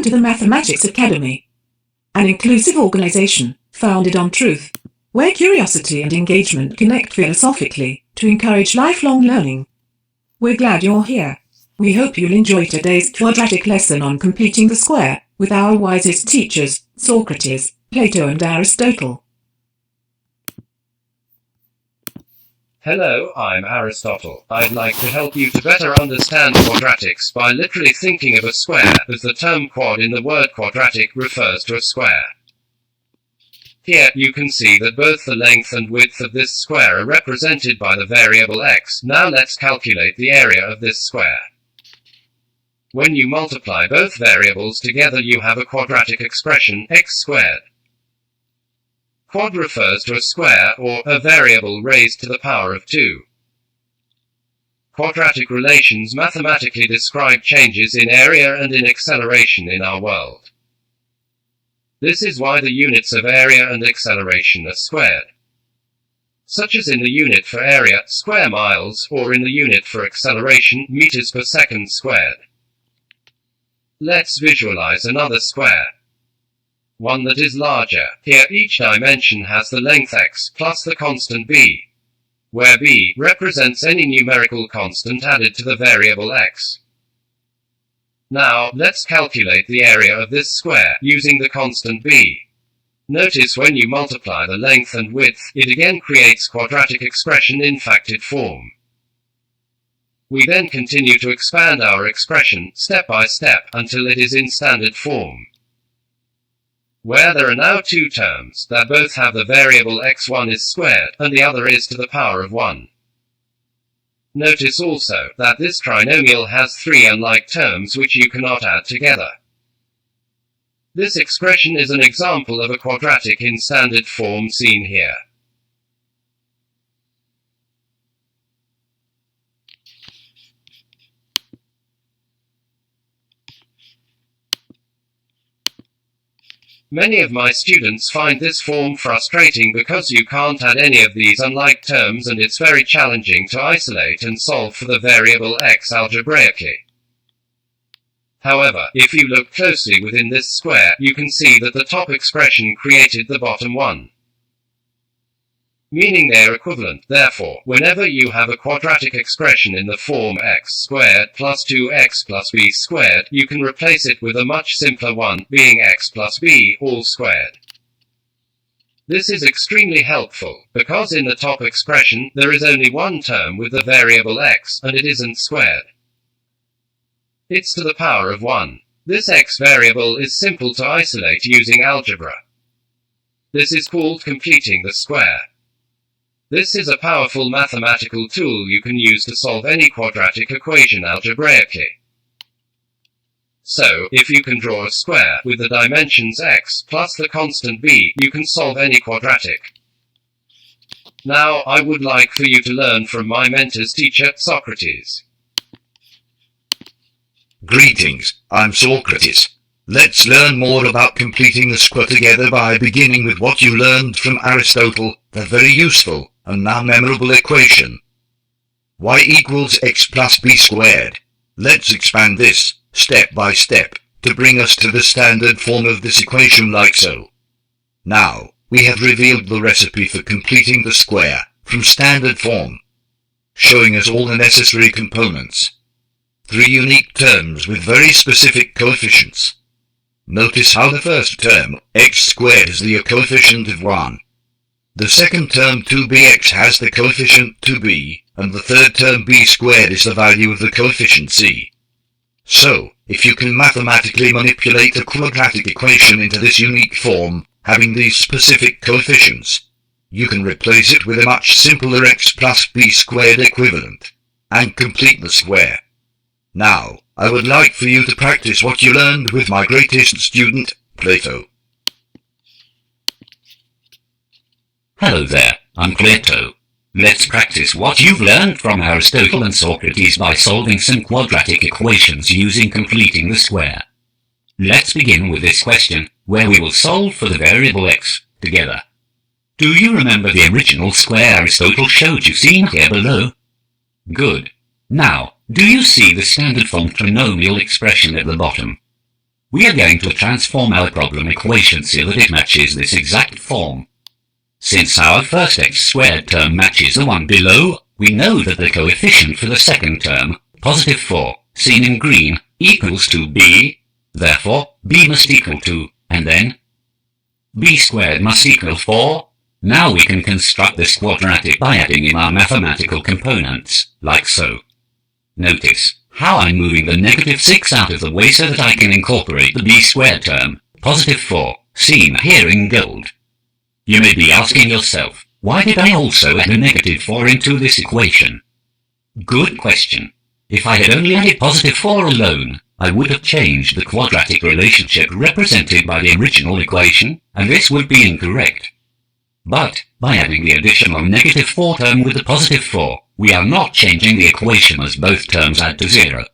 to the Mathematics Academy, an inclusive organization founded on truth, where curiosity and engagement connect philosophically to encourage lifelong learning. We're glad you're here. We hope you'll enjoy today's quadratic lesson on completing the square with our wisest teachers, Socrates, Plato and Aristotle. Hello, I'm Aristotle. I'd like to help you to better understand quadratics by literally thinking of a square, as the term quad in the word quadratic refers to a square. Here, you can see that both the length and width of this square are represented by the variable x. Now let's calculate the area of this square. When you multiply both variables together, you have a quadratic expression, x squared. Quad refers to a square, or a variable raised to the power of 2. Quadratic relations mathematically describe changes in area and in acceleration in our world. This is why the units of area and acceleration are squared, such as in the unit for area, square miles, or in the unit for acceleration, meters per second squared. Let's visualize another square, one that is larger. Here each dimension has the length x plus the constant b, where b represents any numerical constant added to the variable x. Now, let's calculate the area of this square using the constant b. Notice when you multiply the length and width, it again creates quadratic expression in factored form. We then continue to expand our expression, step by step, until it is in standard form, where there are now two terms that both have the variable x. One is squared, and the other is to the power of 1. Notice also that this trinomial has three unlike terms which you cannot add together. This expression is an example of a quadratic in standard form seen here. Many of my students find this form frustrating because you can't add any of these unlike terms, and it's very challenging to isolate and solve for the variable x algebraically. However, if you look closely within this square, you can see that the top expression created the bottom one, meaning they're equivalent. Therefore, whenever you have a quadratic expression in the form x squared plus 2x plus b squared, you can replace it with a much simpler one, being x plus b, all squared. This is extremely helpful, because in the top expression, there is only one term with the variable x, and it isn't squared. It's to the power of 1. This x variable is simple to isolate using algebra. This is called completing the square. This is a powerful mathematical tool you can use to solve any quadratic equation algebraically. So, if you can draw a square with the dimensions x plus the constant b, you can solve any quadratic. Now, I would like for you to learn from my mentor's teacher, Socrates. Greetings, I'm Socrates. Let's learn more about completing the square together by beginning with what you learned from Aristotle, the very useful and now memorable equation. Y equals x plus b squared. Let's expand this, step by step, to bring us to the standard form of this equation like so. Now, we have revealed the recipe for completing the square, from standard form, showing us all the necessary components. Three unique terms with very specific coefficients. Notice how the first term, x squared, is the coefficient of 1. The second term 2bx has the coefficient 2b, and the third term b squared is the value of the coefficient c. So, if you can mathematically manipulate a quadratic equation into this unique form, having these specific coefficients, you can replace it with a much simpler x plus b squared equivalent, and complete the square. Now, I would like for you to practice what you learned with my greatest student, Plato. Hello there, I'm Plato. Let's practice what you've learned from Aristotle and Socrates by solving some quadratic equations using completing the square. Let's begin with this question, where we will solve for the variable x together. Do you remember the original square Aristotle showed you seen here below? Good. Now, do you see the standard form trinomial expression at the bottom? We are going to transform our problem equation so that it matches this exact form. Since our first x squared term matches the one below, we know that the coefficient for the second term, positive 4, seen in green, equals to b. Therefore, b must equal to, and then b squared must equal 4. Now we can construct this quadratic by adding in our mathematical components, like so. Notice how I'm moving the negative 6 out of the way so that I can incorporate the b squared term, positive 4, seen here in gold. You may be asking yourself, why did I also add a negative 4 into this equation? Good question. If I had only added positive 4 alone, I would have changed the quadratic relationship represented by the original equation, and this would be incorrect. But, by adding the additional negative 4 term with the positive 4, we are not changing the equation as both terms add to 0.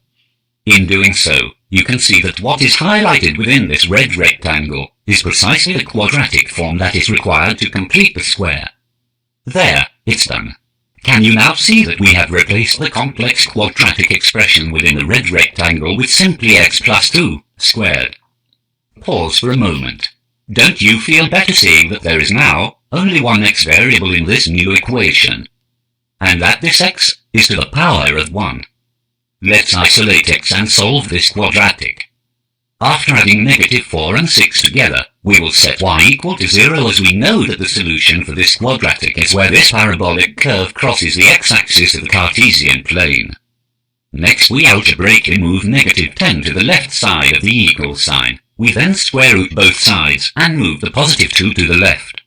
In doing so, you can see that what is highlighted within this red rectangle is precisely the quadratic form that is required to complete the square. There, it's done. Can you now see that we have replaced the complex quadratic expression within the red rectangle with simply x plus 2 squared? Pause for a moment. Don't you feel better seeing that there is now only one x variable in this new equation, and that this x is to the power of 1? Let's isolate x and solve this quadratic. After adding negative 4 and 6 together, we will set y equal to 0 as we know that the solution for this quadratic is where this parabolic curve crosses the x-axis of the Cartesian plane. Next we algebraically move negative 10 to the left side of the equal sign. We then square root both sides and move the positive 2 to the left.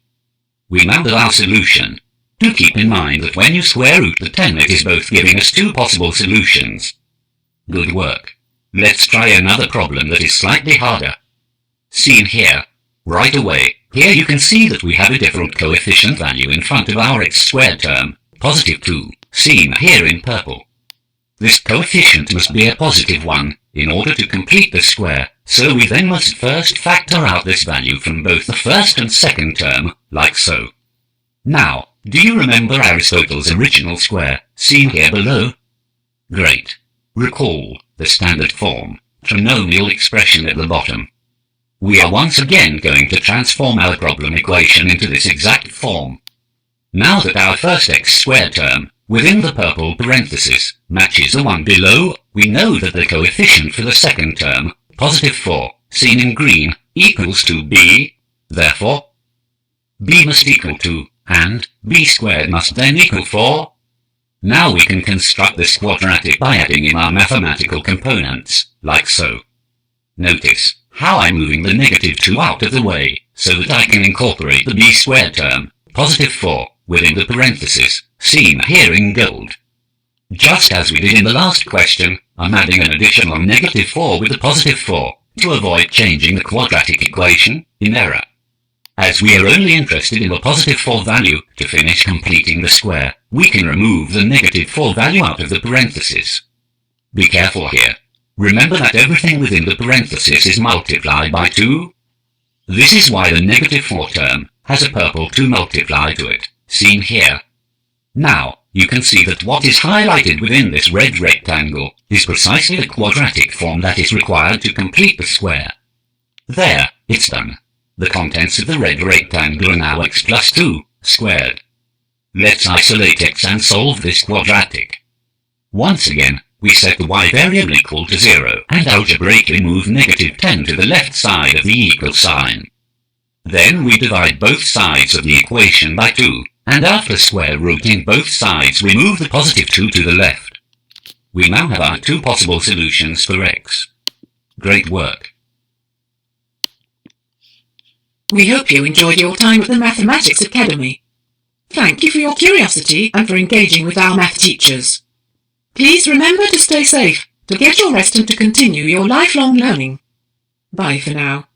We now have our solution. Do keep in mind that when you square root the 10 it is both giving us two possible solutions. Good work. Let's try another problem that is slightly harder. Seen here. Right away, here you can see that we have a different coefficient value in front of our x squared term, positive 2, seen here in purple. This coefficient must be a positive 1, in order to complete the square, so we then must first factor out this value from both the first and second term, like so. Now, do you remember Aristotle's original square, seen here below? Great. Recall the standard form, trinomial expression at the bottom. We are once again going to transform our problem equation into this exact form. Now that our first x squared term, within the purple parenthesis, matches the one below, we know that the coefficient for the second term, positive 4, seen in green, equals to b. Therefore, b must equal to, and b squared must then equal 4. Now we can construct this quadratic by adding in our mathematical components, like so. Notice how I'm moving the negative 2 out of the way, so that I can incorporate the b squared term, positive 4, within the parenthesis, seen here in gold. Just as we did in the last question, I'm adding an additional negative 4 with the positive 4, to avoid changing the quadratic equation in error. As we are only interested in the positive 4 value to finish completing the square, we can remove the negative 4 value out of the parenthesis. Be careful here. Remember that everything within the parenthesis is multiplied by 2. This is why the negative 4 term has a purple 2 multiplied to it, seen here. Now, you can see that what is highlighted within this red rectangle is precisely the quadratic form that is required to complete the square. There, it's done. The contents of the red rectangle are now x plus 2 squared. Let's isolate x and solve this quadratic. Once again, we set the y variable equal to 0 and algebraically move negative 10 to the left side of the equal sign. Then we divide both sides of the equation by 2, and after square rooting both sides we move the positive 2 to the left. We now have our two possible solutions for x. Great work. We hope you enjoyed your time at the Mathematics Academy. Thank you for your curiosity and for engaging with our math teachers. Please remember to stay safe, to get your rest and to continue your lifelong learning. Bye for now.